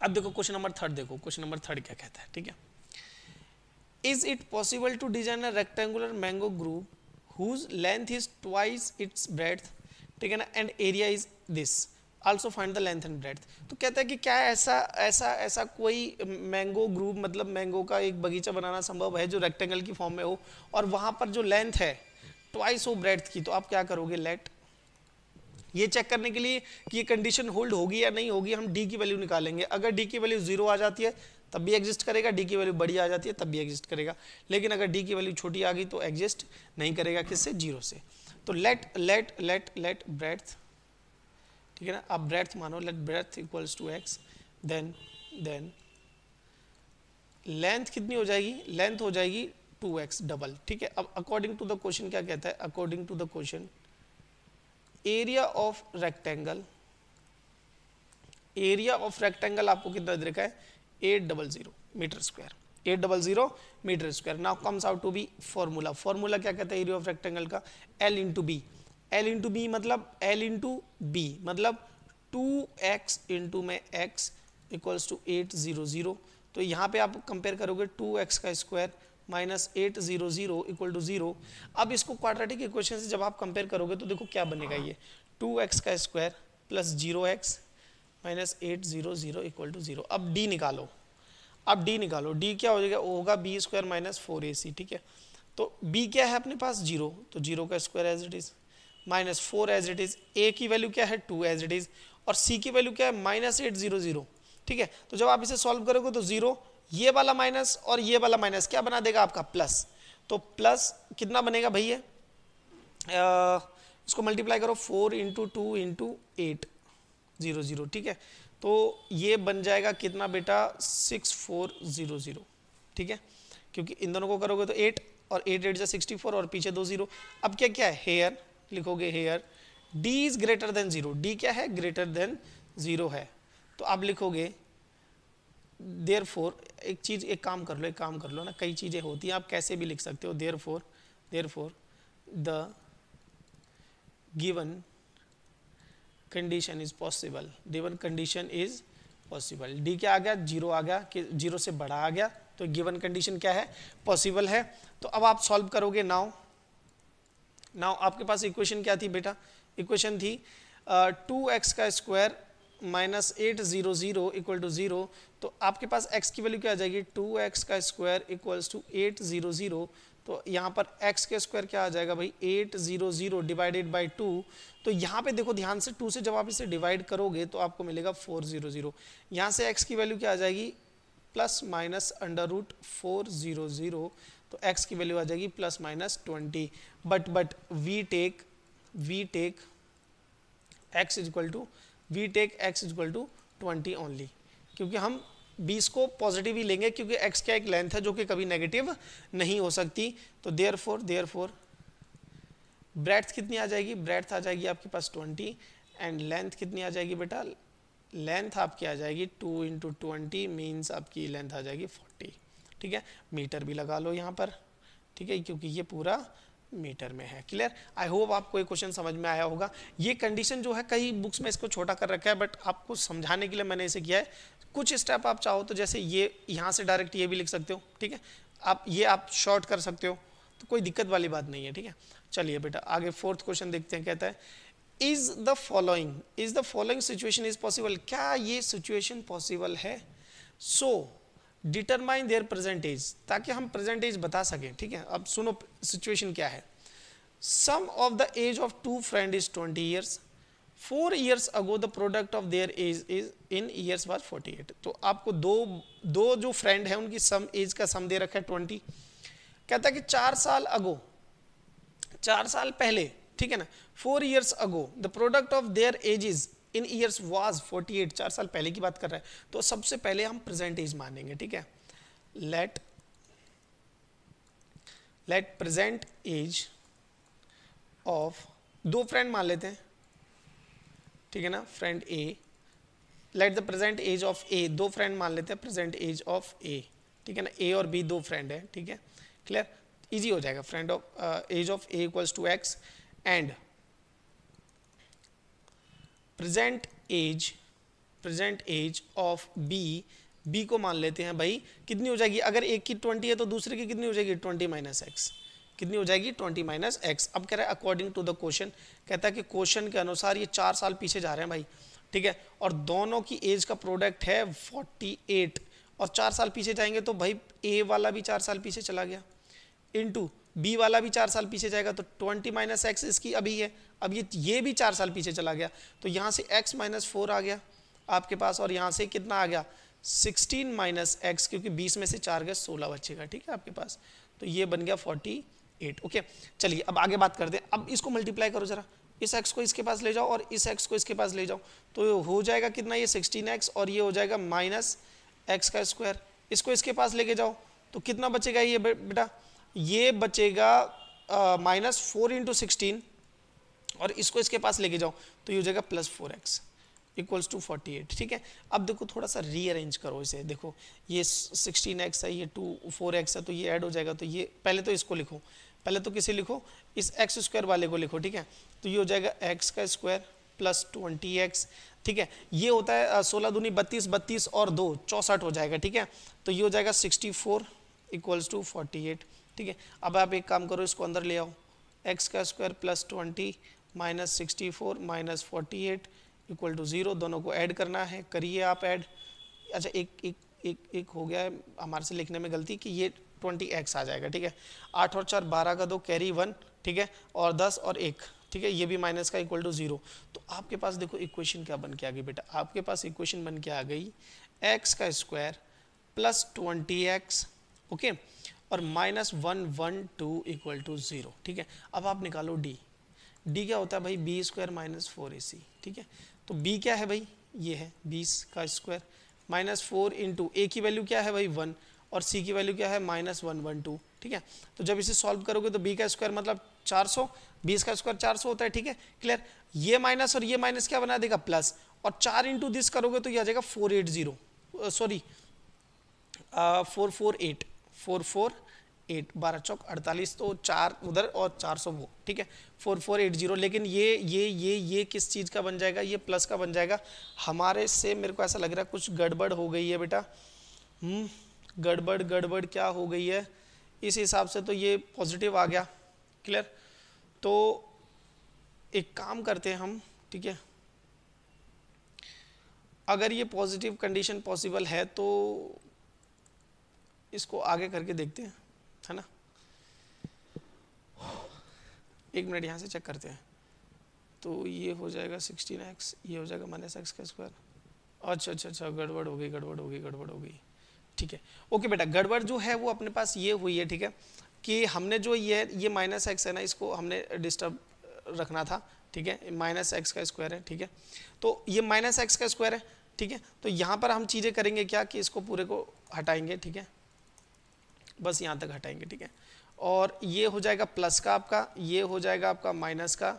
अब देखो question number third, देखो क्वेश्चन नंबर थर्ड क्या कहता है, ठीक है। Is it possible to design a rectangular mango grove whose length is twice its breadth, ठीक है ना, and area is this, also find the length and breadth. तो कहता है कि क्या ऐसा ऐसा ऐसा कोई मैंगो ग्रुप, मतलब मैंगो का एक बगीचा बनाना संभव है जो रेक्टेंगल की फॉर्म में हो और वहां पर जो लेंथ है ट्वाइस हो ब्रेड्थ की। तो आप क्या करोगे, लेट, ये चेक करने के लिए कि ये कंडीशन होल्ड होगी या नहीं होगी, हम डी की वैल्यू निकालेंगे। अगर डी की वैल्यू 0 आ जाती है तब भी एग्जिस्ट करेगा, डी की वैल्यू बड़ी आ जाती है तब भी एग्जिस्ट करेगा। लेकिन अगर डी की वैल्यू छोटी आ गई तो एग्जिस्ट नहीं करेगा, किससे, 0 से। तो let let let let breadth, ठीक है ना, आप ब्रेड्थ मानो, let breadth equals to x, then length कितनी हो जाएगी, लेंथ हो जाएगी 2x डबल, ठीक है। अब अकॉर्डिंग टू द क्वेश्चन क्या कहता है, according to the question area of rectangle, area of rectangle आपको कितना दे रखा है, 800 metre square, 800 metre square. Now comes out to be formula, formula क्या कहता है एरिया ऑफ रेक्टेंगल का, L into b, L into b मतलब L इंटू बी मतलब 2x इंटू में x इक्वल्स टू 800। तो यहाँ पे आप कंपेयर करोगे 2x का स्क्वायर माइनस 800 इक्वल टू 0। अब इसको क्वाड्रेटिक इक्वेशन से जब आप कंपेयर करोगे तो देखो क्या बनेगा, ये 2x का square plus 0x minus 800 equal to 0। अब d निकालो, अब d निकालो, d क्या हो जाएगा, वो होगा बी स्क्वायर माइनस 4ac, ठीक है। तो b क्या है अपने पास 0, तो 0 का square as it is minus 4 as it is, a की वैल्यू क्या है 2 एज इट इज, और c की वैल्यू क्या है माइनस 800, ठीक है। तो जब आप इसे सॉल्व करोगे तो 0, ये वाला माइनस और ये वाला माइनस क्या बना देगा आपका प्लस। तो प्लस कितना बनेगा भैया, इसको मल्टीप्लाई करो 4 इंटू 2 इंटू 800, ठीक है। तो ये बन जाएगा कितना बेटा 6400, ठीक है, क्योंकि इन दोनों को करोगे तो 8 और 8 8 64 और पीछे 2 0। अब क्या क्या है, हेयर लिखोगे, here d is greater than 0, d क्या है ग्रेटर देन 0 है। तो आप लिखोगे देयरफॉर, एक चीज, एक काम कर लो ना, कई चीजें होती हैं आप कैसे भी लिख सकते हो, therefore the given condition is possible, given condition is possible. D क्या आ गया, 0 आ गया, कि 0 से बड़ा आ गया, तो गिवन कंडीशन क्या है, पॉसिबल है। तो अब आप सॉल्व करोगे, नाउ आपके पास इक्वेशन क्या थी बेटा, इक्वेशन थी 2x का स्क्वायर माइनस 800 इक्वल टू 0। तो आपके पास x की वैल्यू क्या आ जाएगी, 2x का स्क्वायर इक्वल्स टू 800। तो यहाँ पर x के स्क्वायर क्या आ जाएगा भाई 800 डिवाइडेड बाई 2। तो यहाँ पे देखो ध्यान से, 2 से जब आप इसे डिवाइड करोगे तो आपको मिलेगा 400। यहाँ से x की वैल्यू क्या आ जाएगी, प्लस माइनस अंडर रूट 400। तो x की वैल्यू आ जाएगी plus minus 20। But we take x equal to 20 only, क्योंकि हम 20 को पॉजिटिव ही लेंगे, क्योंकि x क्या एक लेंथ है जो कि कभी नेगेटिव नहीं हो सकती। तो देयरफॉर ब्रेड्थ कितनी आ जाएगी, ब्रेड्थ आ जाएगी आपके पास 20, एंड लेंथ कितनी आ जाएगी बेटा, लेंथ आपकी आ जाएगी 2 इंटू 20 मीन्स आपकी लेंथ आ जाएगी 40, ठीक है। मीटर भी लगा लो यहाँ पर, ठीक है, क्योंकि ये पूरा मीटर में है। क्लियर, आई होप आपको ये क्वेश्चन समझ में आया होगा। ये कंडीशन जो है कई बुक्स में इसको छोटा कर रखा है, बट आपको समझाने के लिए मैंने इसे किया है। कुछ स्टेप आप चाहो तो जैसे ये यहाँ से डायरेक्ट ये भी लिख सकते हो, ठीक है, आप शॉर्ट कर सकते हो, तो कोई दिक्कत वाली बात नहीं है, ठीक है। चलिए बेटा आगे फोर्थ क्वेश्चन देखते हैं, कहता है is the following situation is possible, क्या ये सिचुएशन पॉसिबल है। सो डिटरमाइन देयर प्रेजेंट एज, ताकि हम प्रेजेंट एज बता सकें, ठीक है। अब सुनो सिचुएशन क्या है, sum of the age of two friend is 20 years, 4 years ago the product of their age is in years was 48। तो आपको दो जो फ्रेंड है उनकी सम एज का सम दे रखा है 20। कहता है कि 4 साल अगो, 4 साल पहले, ठीक है ना, 4 years ago the product of their ages in years was 48, 4 साल पहले की बात कर रहा है। तो सबसे पहले हम प्रेजेंट एज मानेंगे, ठीक है। लेट प्रेजेंट एज ऑफ, दो फ्रेंड मान लेते हैं, ठीक है ना, friend A, let the present age of A, दो फ्रेंड मान लेते हैं, प्रेजेंट एज ऑफ ए, ठीक है ना, ए और बी दो फ्रेंड है, ठीक है। क्लियर, इजी हो जाएगा, friend of age of a equals to x and present age present age of b, b को मान लेते हैं भाई कितनी हो जाएगी, अगर एक की 20 है तो दूसरे की कितनी हो जाएगी 20 माइनस एक्स, कितनी हो जाएगी 20 माइनस एक्स। अब कह रहा है अकॉर्डिंग टू द क्वेश्चन, कहता है कि क्वेश्चन के अनुसार ये 4 साल पीछे जा रहे हैं भाई, ठीक है, और दोनों की एज का प्रोडक्ट है 48, और 4 साल पीछे जाएंगे तो भाई ए वाला भी 4 साल पीछे चला गया, इनटू बी वाला भी 4 साल पीछे जाएगा, तो 20 माइनस एक्स इसकी अभी है, अब ये भी 4 साल पीछे चला गया, तो यहाँ से x माइनस 4 आ गया आपके पास, और यहाँ से कितना आ गया 16 माइनस एक्स, क्योंकि 20 में से 4 गए 16 बचेगा, ठीक है आपके पास, तो ये बन गया 48। ओके, चलिए अब आगे बात करते हैं। अब इसको मल्टीप्लाई करो जरा, इस x को इसके पास ले जाओ और इस x को इसके पास ले जाओ, तो हो जाएगा कितना, ये 16x और ये हो जाएगा माइनस एक्स का स्क्वायर, इसको इसके पास लेके जाओ तो कितना बचेगा ये बेटा, ये बचेगा माइनस 4 इंटू 16, और इसको इसके पास लेके जाओ तो ये हो जाएगा प्लस 4x इक्वल्स टू 48, ठीक है। अब देखो थोड़ा सा रीअरेंज करो इसे, देखो ये 16x है, ये 4x है, तो ये ऐड हो जाएगा, तो ये पहले तो इसको लिखो, पहले तो किसे लिखो, इस एक्स स्क्वायर वाले को लिखो, ठीक है, तो ये हो जाएगा एक्स का स्क्वायर प्लस 20x, ठीक है, ये होता है 16 दूनी 32, 32 और 2 64 हो जाएगा, ठीक है, तो ये हो जाएगा 64 इक्वल्स टू 48, ठीक है। अब आप एक काम करो, इसको अंदर ले आओ, एक्स का square plus 20 minus 64 minus 48 equal to 0, दोनों को ऐड करना है, करिए आप ऐड। अच्छा एक हो गया है हमारे से लिखने में गलती कि ये 20x आ जाएगा, ठीक है, 8 और 4 12 का 2 कैरी 1, ठीक है, और 10 और 1, ठीक है, ये भी माइनस का इक्वल टू 0, तो आपके पास देखो इक्वेशन क्या बन के आ गई बेटा, आपके पास इक्वेशन बन के आ गई एक्स का स्क्वायर प्लस 20x, ओके, और माइनस 112 इक्वल टू 0, ठीक है। अब आप निकालो डी क्या होता है भाई, बी स्क्वायर माइनस 4ac, ठीक है, तो बी क्या है भाई, ये है 20 का स्क्वायर माइनस 4 इंटू ए की वैल्यू क्या है भाई 1, और सी की वैल्यू क्या है माइनस 112, ठीक है, तो जब इसे सॉल्व करोगे तो बी का स्क्वायर मतलब 400, 20 का स्क्वायर 400 होता है, ठीक है, क्लियर, ये माइनस और ये माइनस क्या बना देगा प्लस, और 4 इंटू दिस करोगे तो ये आ जाएगा 480, सॉरी 448, 12 चौक 48, तो 4 उधर और 400 वो, ठीक है, 4480, लेकिन ये किस चीज़ का बन जाएगा, ये प्लस का बन जाएगा, हमारे से मेरे को ऐसा लग रहा है कुछ गड़बड़ हो गई है बेटा, गड़बड़ क्या हो गई है, इस हिसाब से तो ये पॉजिटिव आ गया, क्लियर, तो एक काम करते हैं हम, ठीक है, अगर ये पॉजिटिव कंडीशन पॉसिबल है तो इसको आगे करके देखते हैं, है ना, 1 मिनट यहाँ से चेक करते हैं, तो ये हो जाएगा 16x, ये हो जाएगा माइनस एक्स का स्क्वायर, अच्छा गड़बड़ हो गई, ठीक है, ओके बेटा, गड़बड़ जो है वो अपने पास ये हुई है, ठीक है, कि हमने जो ये माइनस एक्स है ना, इसको हमने डिस्टर्ब रखना था, ठीक है, माइनस एक्स का स्क्वायर है, ठीक है, तो ये माइनस एक्स का स्क्वायर है, ठीक है, तो यहाँ पर हम चीज़ें करेंगे क्या कि इसको पूरे को हटाएंगे, ठीक है, बस यहाँ तक हटाएंगे, ठीक है, और ये हो जाएगा प्लस का आपका, ये हो जाएगा आपका माइनस का,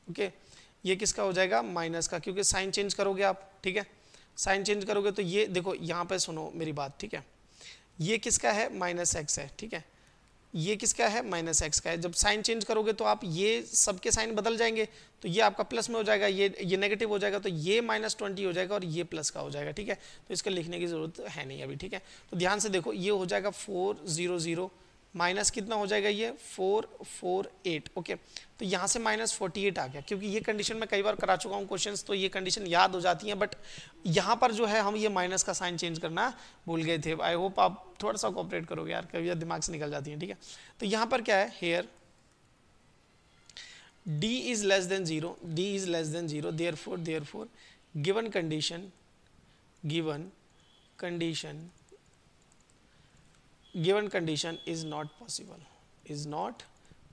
ओके, ये किसका हो जाएगा माइनस का, क्योंकि साइन चेंज करोगे आप, ठीक है, साइन चेंज करोगे तो ये देखो यहाँ पे सुनो मेरी बात, ठीक है, ये किसका है माइनस एक्स है, ठीक है, ये किसका है माइनस एक्स का है, जब साइन चेंज करोगे तो आप ये सबके साइन बदल जाएंगे, तो ये आपका प्लस में हो जाएगा, ये नेगेटिव हो जाएगा, तो ये -20 हो जाएगा और ये प्लस का हो जाएगा, ठीक है, तो इसका लिखने की जरूरत है नहीं अभी, ठीक है, तो ध्यान से देखो, ये हो जाएगा 400 माइनस कितना हो जाएगा ये 448, ओके, तो यहाँ से -48 आ गया, क्योंकि ये कंडीशन मैं कई बार करा चुका हूँ क्वेश्चंस, तो ये कंडीशन याद हो जाती है, बट यहाँ पर जो है हम ये माइनस का साइन चेंज करना भूल गए थे। आई होप आप थोड़ा सा कोऑपरेट करोगे यार, कभी दिमाग से निकल जाती है, ठीक है, तो यहाँ पर क्या है, hair d is less than 0, therefore given condition is not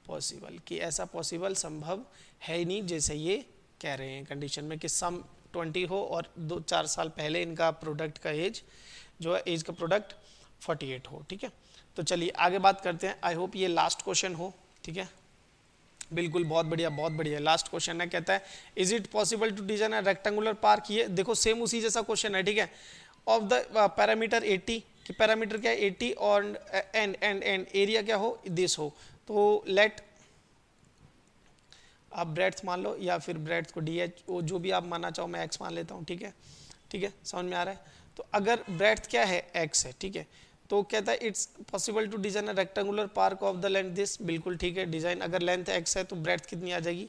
possible, कि ऐसा पॉसिबल संभव है ही नहीं, जैसे ये कह रहे हैं कंडीशन में कि सम 20 हो और 2-4 साल पहले इनका प्रोडक्ट का एज जो है, एज का प्रोडक्ट 48 हो, ठीक है, तो चलिए आगे बात करते हैं। आई होप ये लास्ट क्वेश्चन हो, ठीक है, बिल्कुल, बहुत बढ़िया, लास्ट क्वेश्चन है, कहता है is it possible to design a rectangular park, ये देखो सेम उसी जैसा क्वेश्चन है, ठीक है, ऑफ द पैरामीटर 80, कि पैरामीटर क्या है 80 और एंड एरिया क्या हो दिस हो, तो लेट आप ब्रेड्थ मान लो या फिर ब्रेड्थ को डी एच, जो भी आप मानना चाहो, मैं एक्स मान लेता हूँ, ठीक है, ठीक है, समझ में आ रहा है। तो अगर ब्रेड्थ क्या है, x है, ठीक है, तो कहता है it's possible to design a rectangular park of the length this, बिल्कुल ठीक है, डिजाइन अगर लेंथ x है तो ब्रेड्थ कितनी आ जाएगी,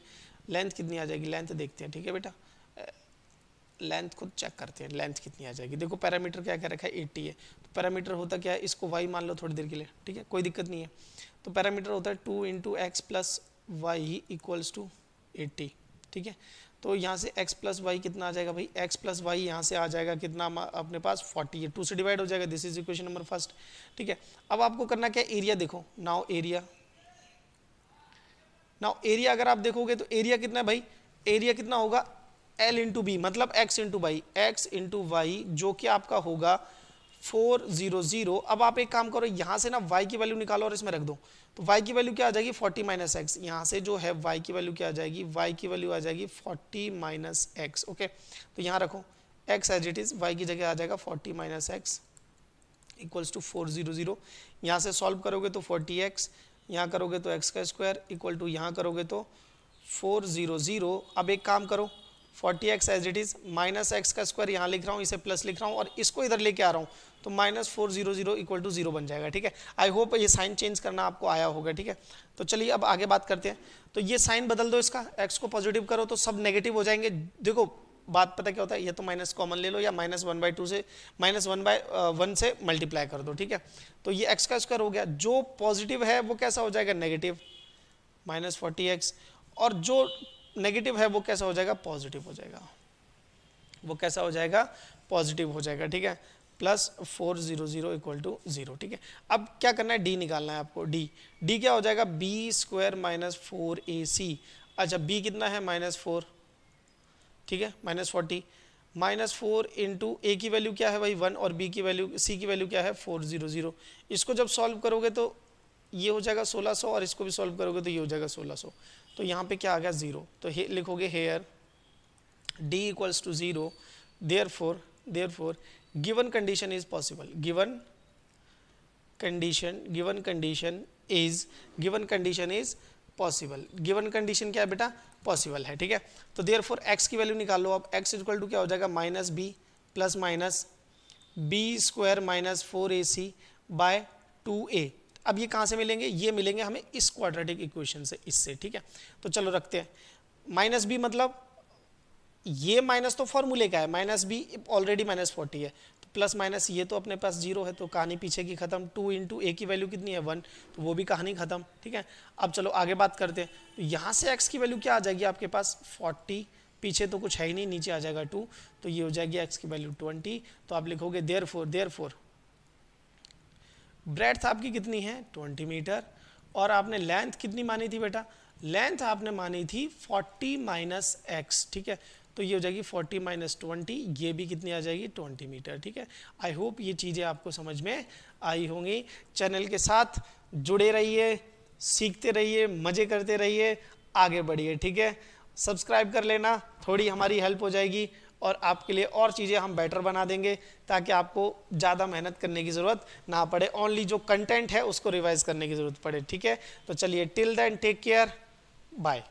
लेंथ कितनी आ जाएगी, लेंथ देखते हैं, ठीक है बेटा, लेंथ खुद चेक करते हैं, लेंथ कितनी आ जाएगी। देखो पैरामीटर क्या क्या रखा है, 80 है, तो पैरामीटर होता क्या है, इसको y मान लो थोड़ी देर के लिए, ठीक है, कोई दिक्कत नहीं है। तो पैरामीटर होता है 2 × x + y = 80, ठीक है। तो यहाँ से x + y कितना आ जाएगा भाई, x + y यहाँ से आ जाएगा कितना अपने पास 40 है, 2 से डिवाइड हो जाएगा, this is equation number first, ठीक है। अब आपको करना क्या, एरिया देखो, नाउ एरिया अगर आप देखोगे तो एरिया कितना है भाई, एरिया कितना होगा L × B, मतलब x × y जो कि आपका होगा 400। अब आप एक काम करो, यहाँ से ना y की वैल्यू निकालो और इसमें रख दो, तो y की वैल्यू क्या आ जाएगी 40 - x, यहाँ से जो है y की वैल्यू क्या आ जाएगी, y की वैल्यू आ जाएगी 40 - x, ओके। तो यहाँ रखो x as it is, y की जगह आ जाएगा 40 - x = 400। यहाँ से सॉल्व करोगे तो 40x, यहाँ करोगे तो x² यहाँ करोगे तो 400। अब एक काम करो, 40x as it is -x² यहाँ लिख रहा हूँ, इसे प्लस लिख रहा हूँ और इसको इधर लेके आ रहा हूँ, तो -400 = 0 बन जाएगा, ठीक है। आई होप ये साइन चेंज करना आपको आया होगा, ठीक है। तो चलिए अब आगे बात करते हैं। तो ये साइन बदल दो, इसका x को पॉजिटिव करो तो सब नेगेटिव हो जाएंगे। देखो बात पता क्या होता है, ये तो माइनस कॉमन ले लो या -1/2 से -1/1 से मल्टीप्लाई कर दो, ठीक है। तो ये x² हो गया, जो पॉजिटिव है वो कैसा हो जाएगा, नेगेटिव -40x, और जो नेगेटिव है वो कैसा हो जाएगा, पॉजिटिव हो जाएगा, वो कैसा हो जाएगा, पॉजिटिव हो जाएगा, ठीक है, +400 = 0, ठीक है। अब क्या करना है, d निकालना है आपको, d क्या हो जाएगा, b² - 4ac। अच्छा b कितना है, -4, ठीक है, -40, -4 × a की वैल्यू क्या है भाई 1, और b की वैल्यू, c की वैल्यू क्या है 400। इसको जब सॉल्व करोगे तो ये हो जाएगा 1600, और इसको भी सॉल्व करोगे तो ये हो जाएगा 1600। तो यहाँ पे क्या आ गया, 0, तो लिखोगे here d = 0, therefore given condition is possible, given condition is possible, given condition क्या है बेटा, पॉसिबल है, ठीक है। तो therefore x की वैल्यू निकाल लो, अब x = क्या हो जाएगा, -b + -b² - 4ac/2a। अब ये कहाँ से मिलेंगे, ये मिलेंगे हमें इस क्वाड्रेटिक इक्वेशन से, इससे, ठीक है। तो चलो रखते हैं, -b मतलब ये माइनस तो फॉर्मूले का है, -b ऑलरेडी -40 है, तो प्लस माइनस ये तो अपने पास 0 है, तो कहानी पीछे की खत्म। 2 × a की वैल्यू कितनी है 1, तो वो भी कहानी खत्म, ठीक है। अब चलो आगे बात करते हैं। तो यहाँ से x की वैल्यू क्या आ जाएगी आपके पास 40, पीछे तो कुछ है ही नहीं, नीचे आ जाएगा 2, तो ये हो जाएगी x की वैल्यू 20। तो आप लिखोगे देयरफॉर ब्रेड्थ आपकी कितनी है 20 मीटर, और आपने लेंथ कितनी मानी थी बेटा, लेंथ आपने मानी थी 40 - x, ठीक है। तो ये हो जाएगी 40 - 20, ये भी कितनी आ जाएगी 20 मीटर, ठीक है। आई होप ये चीज़ें आपको समझ में आई होंगी। चैनल के साथ जुड़े रहिए, सीखते रहिए, मज़े करते रहिए, आगे बढ़िए, ठीक है। सब्सक्राइब कर लेना, थोड़ी हमारी हेल्प हो जाएगी और आपके लिए और चीज़ें हम बेटर बना देंगे, ताकि आपको ज़्यादा मेहनत करने की ज़रूरत ना पड़े, ओनली जो कंटेंट है उसको रिवाइज करने की ज़रूरत पड़े, ठीक है। तो चलिए till then take care, bye.